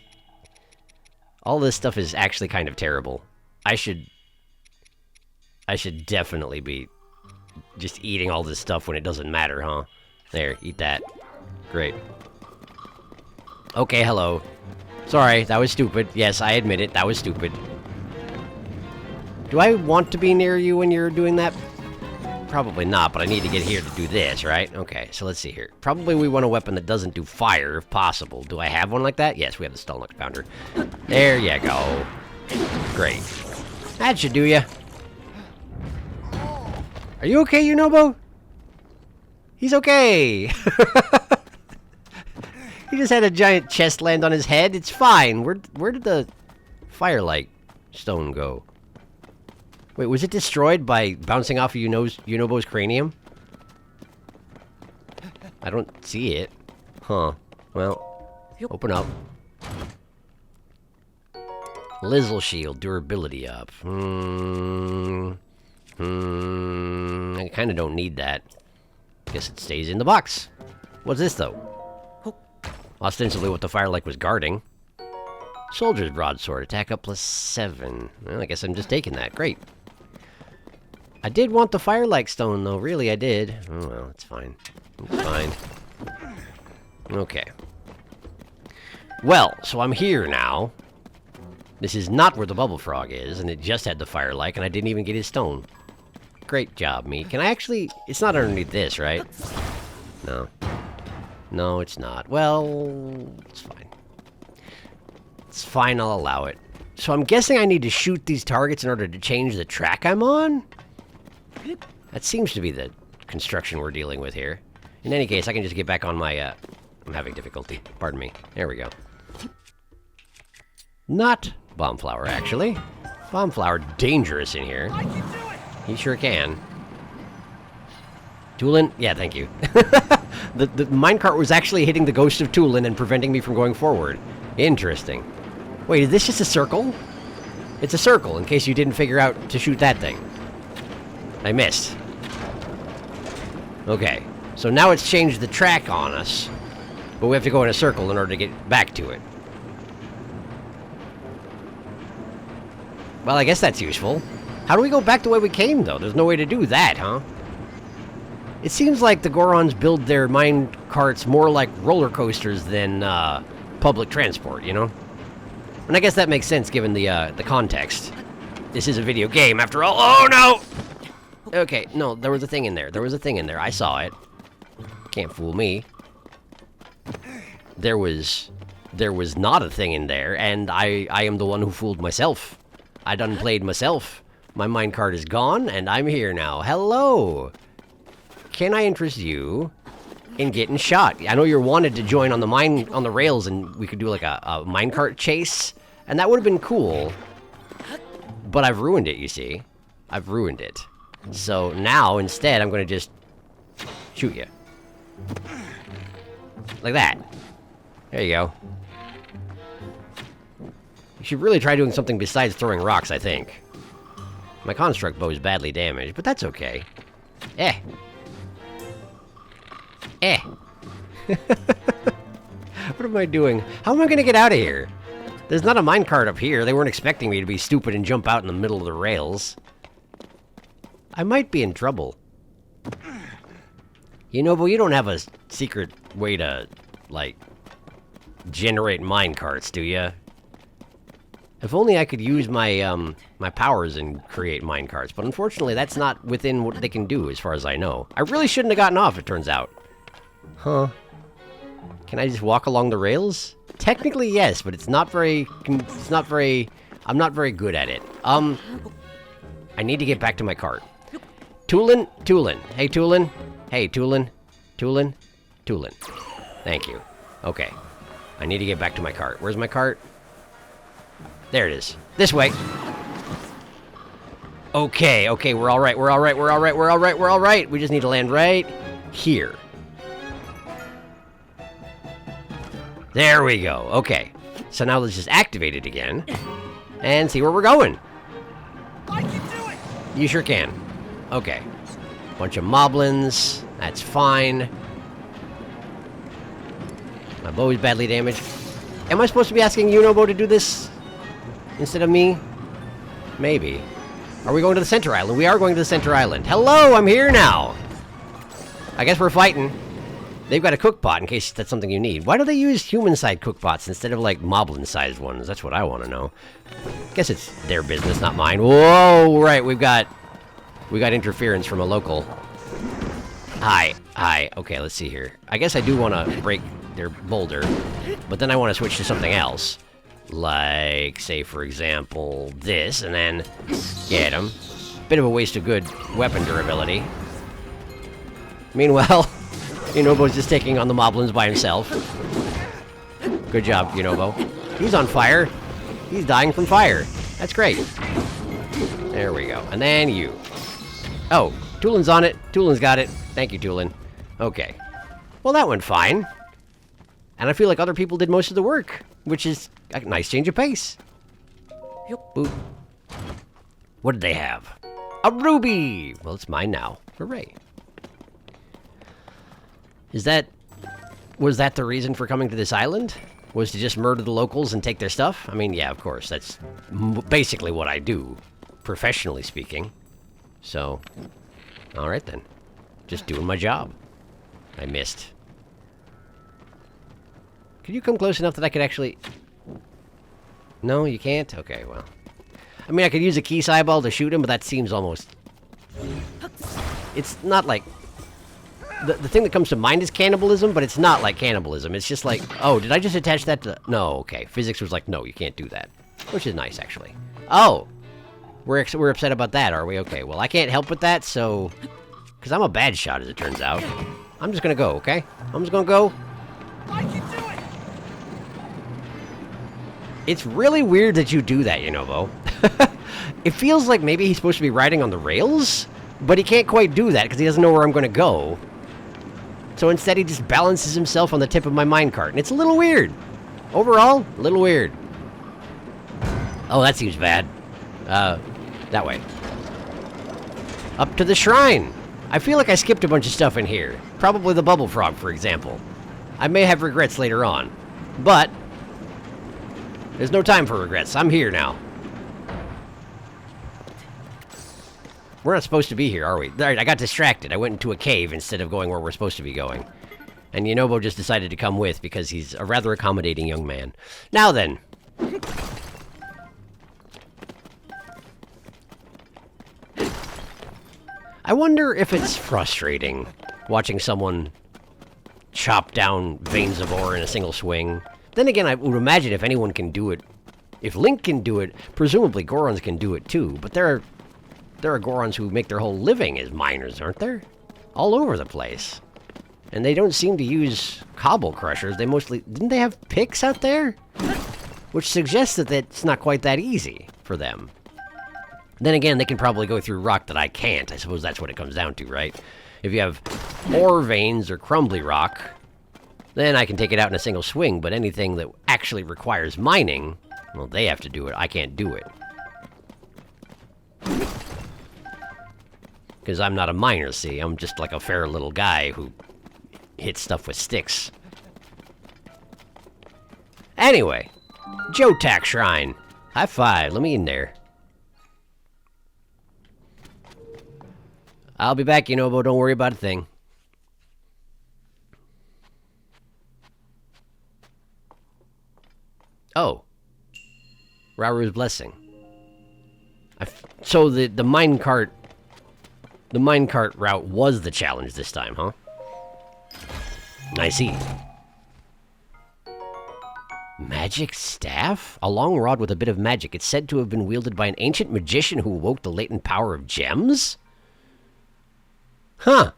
All this stuff is actually kind of terrible. I should definitely be just eating all this stuff when it doesn't matter, huh? There, eat that. Great. Okay, hello. Sorry, that was stupid. Yes, I admit it. That was stupid. Do I want to be near you when you're doing that? Probably not, but I need to get here to do this, right? Okay, so let's see here. Probably we want a weapon that doesn't do fire, if possible. Do I have one like that? Yes, we have the Stalnux Pounder. There you go. Great. That should do ya. Are you okay, Unobo? He's okay. He just had a giant chest land on his head. It's fine. Where did the firelight stone go? Wait, was it destroyed by bouncing off of Unobo's cranium? I don't see it. Huh. Well, open up. Lizzle shield, durability up. I kind of don't need that. Guess it stays in the box. What's this, though? Ostensibly what the firelight was guarding. Soldier's broadsword, attack up +7. Well, I guess I'm just taking that. Great. I did want the firelight stone, though. Really, I did. Oh, well, it's fine. It's fine. Okay. Well, so I'm here now. This is not where the bubble frog is, and it just had the firelight, and I didn't even get his stone. Great job, me. Can I actually... It's not underneath this, right? No. No, it's not. Well, it's fine. It's fine, I'll allow it. So I'm guessing I need to shoot these targets in order to change the track I'm on? That seems to be the construction we're dealing with here. In any case, I can just get back on my, I'm having difficulty. Pardon me. There we go. Not bomb flower, actually. Bomb flower, dangerous in here. I can do it! He sure can. Tulin? Yeah, thank you. The minecart was actually hitting the ghost of Tulin and preventing me from going forward. Interesting. Wait, is this just a circle? It's a circle, in case you didn't figure out to shoot that thing. I missed. Okay, so now it's changed the track on us, but we have to go in a circle in order to get back to it. Well, I guess that's useful. How do we go back the way we came, though? There's no way to do that, huh? It seems like the Gorons build their mine carts more like roller coasters than public transport, you know? And I guess that makes sense given the context. This is a video game, after all. Oh, no! Okay, no, there was a thing in there. There was a thing in there. I saw it. Can't fool me. There was not a thing in there, and I am the one who fooled myself. I done played myself. My minecart is gone, and I'm here now. Hello! Can I interest you in getting shot? I know you're wanted to join on the rails, and we could do like a minecart chase, and that would have been cool. But I've ruined it, you see. I've ruined it. So now, instead, I'm gonna just shoot you. Like that. There you go. You should really try doing something besides throwing rocks, I think. My construct bow is badly damaged, but that's okay. Eh. Eh. What am I doing? How am I gonna get out of here? There's not a minecart up here. They weren't expecting me to be stupid and jump out in the middle of the rails. I might be in trouble. You know, but you don't have a secret way to, like, generate minecarts, do ya? If only I could use my, my powers and create minecarts, but unfortunately that's not within what they can do, as far as I know. I really shouldn't have gotten off, it turns out. Huh. Can I just walk along the rails? Technically, yes, but it's not very... I'm not very good at it. I need to get back to my cart. Toolin? Hey, Toolin? Hey, Toolin? Thank you. Okay. I need to get back to my cart. Where's my cart? There it is. This way. Okay, we're alright. We just need to land right here. There we go. Okay. So now let's just activate it again and see where we're going. I can do it! You sure can. Okay. Bunch of moblins. That's fine. My bow is badly damaged. Am I supposed to be asking Unobo to do this instead of me? Maybe. Are we going to the center island? We are going to the center island. Hello, I'm here now. I guess we're fighting. They've got a cook pot in case that's something you need. Why do they use human-sized cook pots instead of, like, moblin-sized ones? That's what I want to know. Guess it's their business, not mine. Whoa, right, we got interference from a local. Hi. Okay, let's see here. I guess I do want to break their boulder, but then I want to switch to something else. Like, say, for example, this, and then get him. Bit of a waste of good weapon durability. Meanwhile... Unobo's just taking on the moblins by himself. Good job, Unobo. He's on fire. He's dying from fire. That's great. There we go. And then you. Oh, Toolin's on it. Toolin's got it. Thank you, Toolin. Okay. Well, that went fine. And I feel like other people did most of the work, which is a nice change of pace. Boop. What did they have? A ruby! Well, it's mine now. Hooray. Was that the reason for coming to this island? Was to just murder the locals and take their stuff? I mean, yeah, of course. That's basically what I do, professionally speaking. So, alright then. Just doing my job. I missed. Could you come close enough that I could actually... No, you can't? Okay, well. I mean, I could use a key eyeball to shoot him, but that seems almost... It's not like... The thing that comes to mind is cannibalism, but it's not like cannibalism. It's just like, oh, did I just attach that to... No, okay. Physics was like, no, you can't do that. Which is nice, actually. Oh! We're upset about that, are we? Okay, well, I can't help with that, so... Because I'm a bad shot, as it turns out. I'm just gonna go, okay? I'm just gonna go. I can do it! It's really weird that you do that, Unobo. It feels like maybe he's supposed to be riding on the rails, but he can't quite do that because he doesn't know where I'm gonna go. So instead he just balances himself on the tip of my minecart, and it's a little weird. Overall, a little weird. Oh, that seems bad. That way. Up to the shrine! I feel like I skipped a bunch of stuff in here. Probably the bubble frog, for example. I may have regrets later on. But... there's no time for regrets. I'm here now. We're not supposed to be here, are we? Alright, I got distracted. I went into a cave instead of going where we're supposed to be going. And Unobo just decided to come with because he's a rather accommodating young man. Now then. I wonder if it's frustrating watching someone chop down veins of ore in a single swing. Then again, I would imagine if anyone can do it, if Link can do it, presumably Gorons can do it too. But there are Gorons who make their whole living as miners, aren't there? All over the place. And they don't seem to use cobble crushers. They mostly... didn't they have picks out there? Which suggests that it's not quite that easy for them. Then again, they can probably go through rock that I can't. I suppose that's what it comes down to, right? If you have ore veins or crumbly rock, then I can take it out in a single swing. But anything that actually requires mining, well, they have to do it. I can't do it. Because I'm not a miner, see? I'm just like a fair little guy who hits stuff with sticks. Anyway, Jotak Shrine. High five, let me in there. I'll be back, Unobo, don't worry about a thing. Oh. Raru's blessing. So the minecart... the minecart route was the challenge this time, huh? I see. Magic staff? A long rod with a bit of magic. It's said to have been wielded by an ancient magician who awoke the latent power of gems? Huh.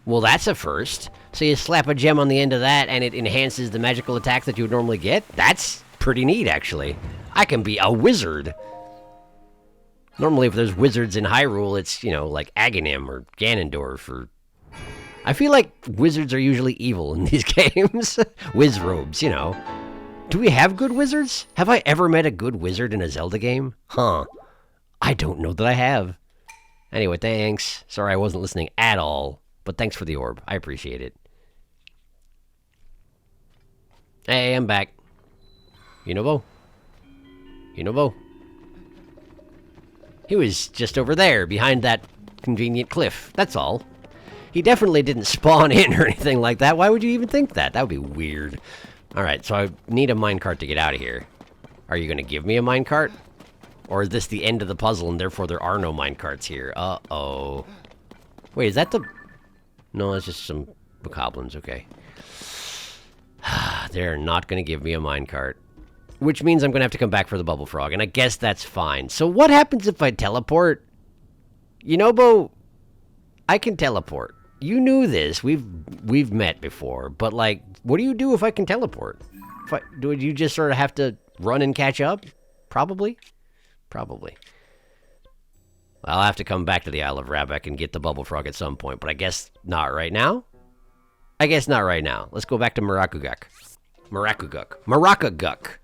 Well, that's a first. So you slap a gem on the end of that and it enhances the magical attack that you would normally get? That's pretty neat, actually. I can be a wizard. Normally, if there's wizards in Hyrule, it's, you know, like Aghanim or Ganondorf or... I feel like wizards are usually evil in these games. Wizrobes, you know. Do we have good wizards? Have I ever met a good wizard in a Zelda game? Huh. I don't know that I have. Anyway, thanks. Sorry I wasn't listening at all. But thanks for the orb. I appreciate it. Hey, I'm back. Yunobo? Yunobo? He was just over there, behind that convenient cliff. That's all. He definitely didn't spawn in or anything like that. Why would you even think that? That would be weird. Alright, so I need a minecart to get out of here. Are you going to give me a minecart? Or is this the end of the puzzle and therefore there are no minecarts here? Uh-oh. Wait, is that the... No, it's just some bokoblins, okay. They're not going to give me a minecart. Which means I'm going to have to come back for the bubble frog, and I guess that's fine. So what happens if I teleport? Yunobo, I can teleport. You knew this. We've met before, but like, what do you do if I can teleport? Do you just sort of have to run and catch up? Probably. Probably. I'll have to come back to the Isle of Rabek and get the bubble frog at some point, but I guess not right now? I guess not right now. Let's go back to Marakuguk. Marakuguk.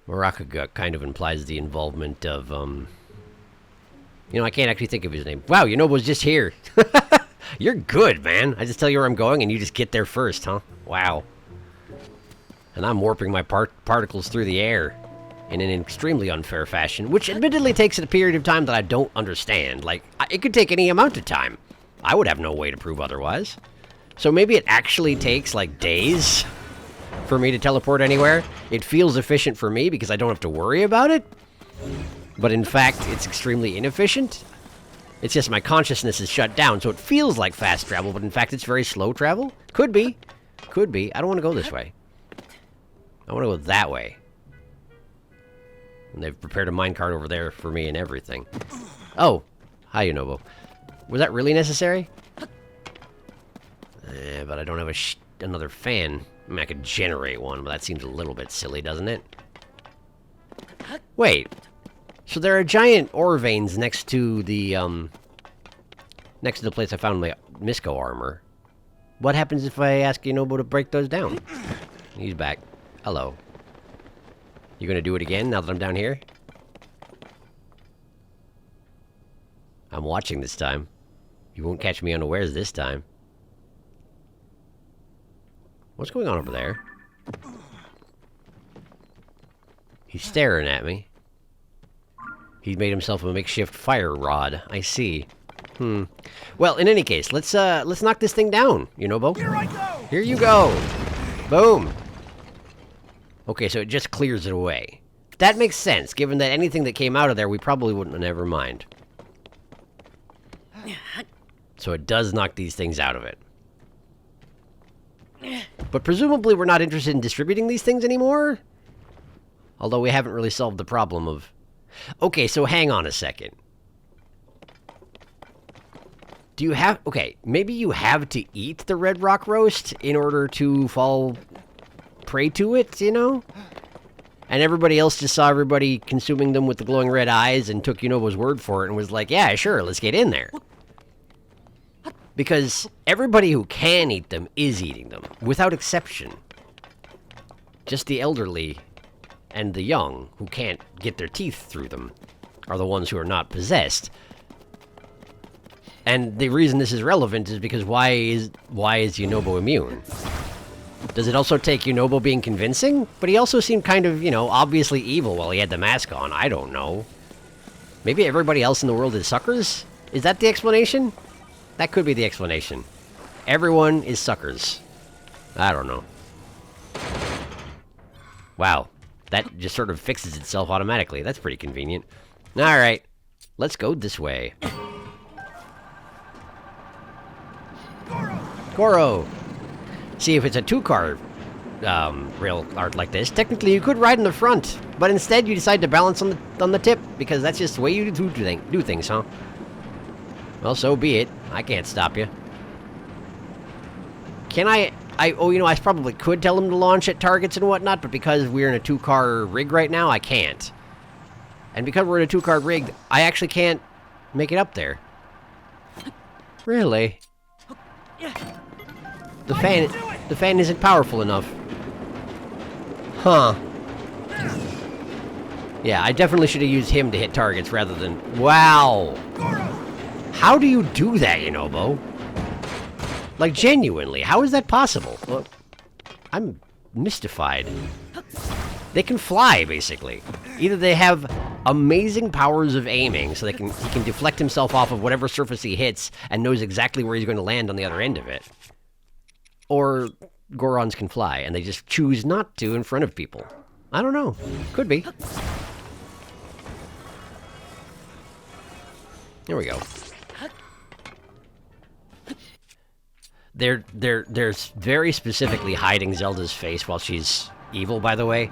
Marakuguk kind of implies the involvement of, You know, I can't actually think of his name. Wow, Yunobo's just here. You're good, man. I just tell you where I'm going and you just get there first, huh? Wow. And I'm warping my particles through the air in an extremely unfair fashion, which admittedly takes a period of time that I don't understand. Like, it could take any amount of time. I would have no way to prove otherwise. So maybe it actually takes, like, days for me to teleport anywhere. It feels efficient for me because I don't have to worry about it. But in fact, it's extremely inefficient. It's just my consciousness is shut down, so it feels like fast travel, but in fact it's very slow travel. Could be. Could be. I don't want to go this way. I want to go that way. And they've prepared a minecart over there for me and everything. Oh. Hi, Yunobo. Was that really necessary? But I don't have another fan. I mean, I could generate one, but that seems a little bit silly, doesn't it? Wait. So there are giant ore veins next to the place I found my Misko armor. What happens if I ask Yunobo to break those down? He's back. Hello. You gonna do it again now that I'm down here? I'm watching this time. You won't catch me unawares this time. What's going on over there? He's staring at me. He made himself a makeshift fire rod. I see. Well, in any case, let's knock this thing down, Yunobo. Here I go! Here you go! Boom! Okay, so it just clears it away. That makes sense, given that anything that came out of there we probably wouldn't have never mind. So it does knock these things out of it. But presumably we're not interested in distributing these things anymore? Although we haven't really solved the problem of... Okay, so hang on a second. Do you have... Okay, maybe you have to eat the red rock roast in order to fall prey to it, you know? And everybody else just saw everybody consuming them with the glowing red eyes and took Yunobo's word for it and was like, yeah, sure, let's get in there. Because everybody who can eat them is eating them, without exception. Just the elderly and the young, who can't get their teeth through them, are the ones who are not possessed. And the reason this is relevant is because why is Yunobo immune? Does it also take Yunobo being convincing? But he also seemed kind of, you know, obviously evil while he had the mask on. I don't know. Maybe everybody else in the world is suckers? Is that the explanation? That could be the explanation. Everyone is suckers. I don't know. Wow. That just sort of fixes itself automatically. That's pretty convenient. Alright. Let's go this way. Goro! See, if it's a two-car rail art like this, technically you could ride in the front, but instead you decide to balance on the tip, because that's just the way you do things, huh? Well, so be it. I can't stop you. Can I probably could tell him to launch at targets and whatnot, but because we're in a two-car rig right now, I can't. And because we're in a two-car rig, I actually can't make it up there. Really? The fan isn't powerful enough. Huh. Yeah, I definitely should have used him to hit targets rather than... Wow! How do you do that, Yunobo? Like, genuinely, how is that possible? Well, I'm mystified. They can fly, basically. Either they have amazing powers of aiming, so he can deflect himself off of whatever surface he hits and knows exactly where he's going to land on the other end of it. Or Gorons can fly, and they just choose not to in front of people. I don't know. Could be. There we go. They're very specifically hiding Zelda's face while she's evil, by the way.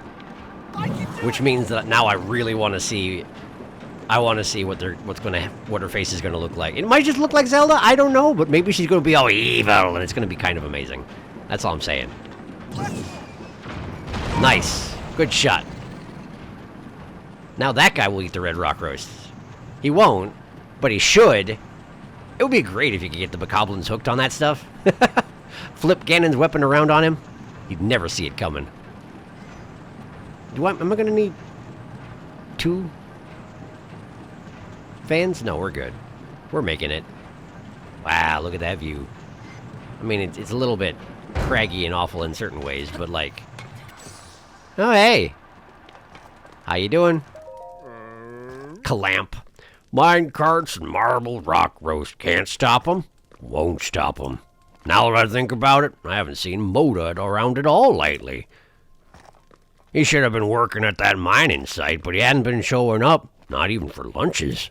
Which means that now I really want to see... I want to see what her face is going to look like. It might just look like Zelda, I don't know, but maybe she's going to be all evil, and it's going to be kind of amazing. That's all I'm saying. Nice. Good shot. Now that guy will eat the red rock roasts. He won't, but he should. It would be great if you could get the bokoblins hooked on that stuff. Flip Ganon's weapon around on him. You'd never see it coming. Am I going to need 2 fans? No, we're good. We're making it. Wow, look at that view. I mean, it's a little bit craggy and awful in certain ways, but like... Oh, hey! How you doing? Clamp. Minecarts and marble rock roast. Can't stop them. Won't stop them. Now that I think about it, I haven't seen Moda around at all lately. He should have been working at that mining site, but he hadn't been showing up. Not even for lunches.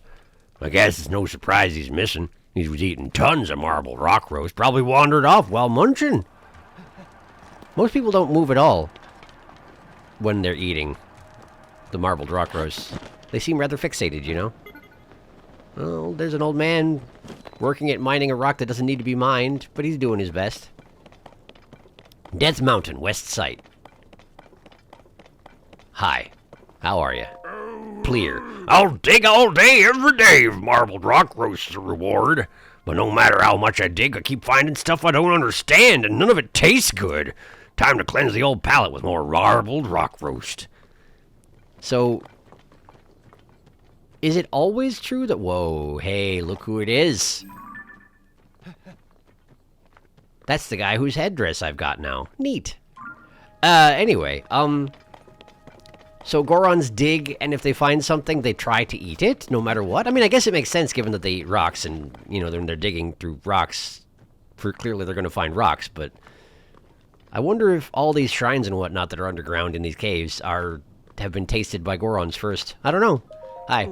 I guess it's no surprise he's missing. He was eating tons of marble rock roast. Probably wandered off while munching. Most people don't move at all when they're eating the marbled rock roast. They seem rather fixated, you know? Well, there's an old man working at mining a rock that doesn't need to be mined, but he's doing his best. Death Mountain, West Site. Hi. How are you? Clear. I'll dig all day, every day, if marbled rock roast's a reward. But no matter how much I dig, I keep finding stuff I don't understand, and none of it tastes good. Time to cleanse the old palate with more marbled rock roast. So... is it always true that... Whoa, hey, look who it is. That's the guy whose headdress I've got now. Neat. Anyway, so Gorons dig, and if they find something, they try to eat it, no matter what? I mean, I guess it makes sense, given that they eat rocks, and, you know, when they're digging through rocks, clearly they're going to find rocks, but... I wonder if all these shrines and whatnot that are underground in these caves have been tasted by Gorons first. I don't know. Hi.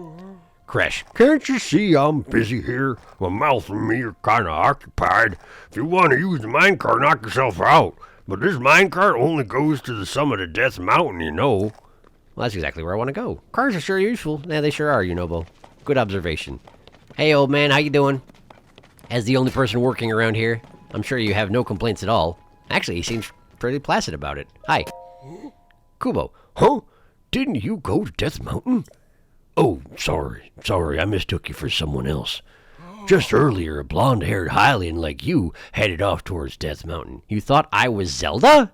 Crash. Can't you see I'm busy here? My mouth and me are kind of occupied. If you want to use the minecart, knock yourself out. But this minecart only goes to the summit of Death Mountain, you know. Well, that's exactly where I want to go. Cars are sure useful. Yeah, they sure are, Yunobo. Good observation. Hey, old man, how you doing? As the only person working around here, I'm sure you have no complaints at all. Actually, he seems pretty placid about it. Hi. Kubo. Huh? Didn't you go to Death Mountain? Oh, sorry, I mistook you for someone else. Just earlier, a blonde-haired Hylian like you headed off towards Death Mountain. You thought I was Zelda?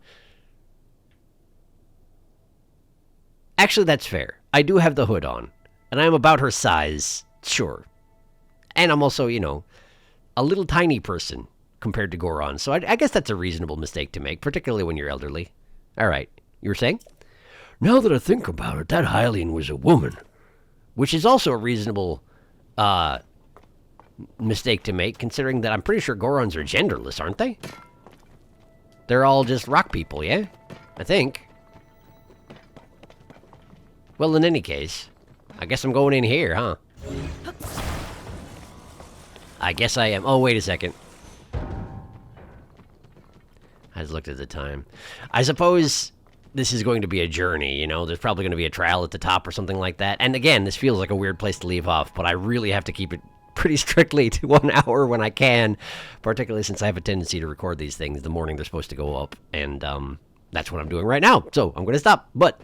Actually, that's fair. I do have the hood on, and I'm about her size, sure. And I'm also, you know, a little tiny person compared to Goron, so I guess that's a reasonable mistake to make, particularly when you're elderly. All right, you were saying? Now that I think about it, that Hylian was a woman. Which is also a reasonable mistake to make, considering that I'm pretty sure Gorons are genderless, aren't they? They're all just rock people, yeah? I think. Well, in any case, I guess I'm going in here, huh? I guess I am. Oh, wait a second. I just looked at the time. I suppose this is going to be a journey, you know? There's probably going to be a trial at the top or something like that. And again, this feels like a weird place to leave off, but I really have to keep it pretty strictly to 1 hour when I can, particularly since I have a tendency to record these things the morning they're supposed to go up, and that's what I'm doing right now, so I'm going to stop. But,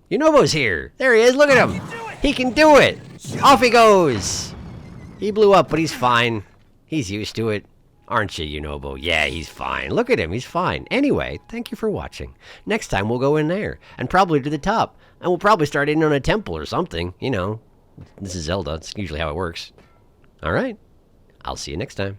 Yunobo's here. There he is, look at him. He can do it. Off he goes. He blew up, but he's fine. He's used to it. Aren't you, Yunobo? Yeah, he's fine. Look at him, he's fine. Anyway, thank you for watching. Next time we'll go in there, and probably to the top. And we'll probably start in on a temple or something, you know. This is Zelda, it's usually how it works. Alright, I'll see you next time.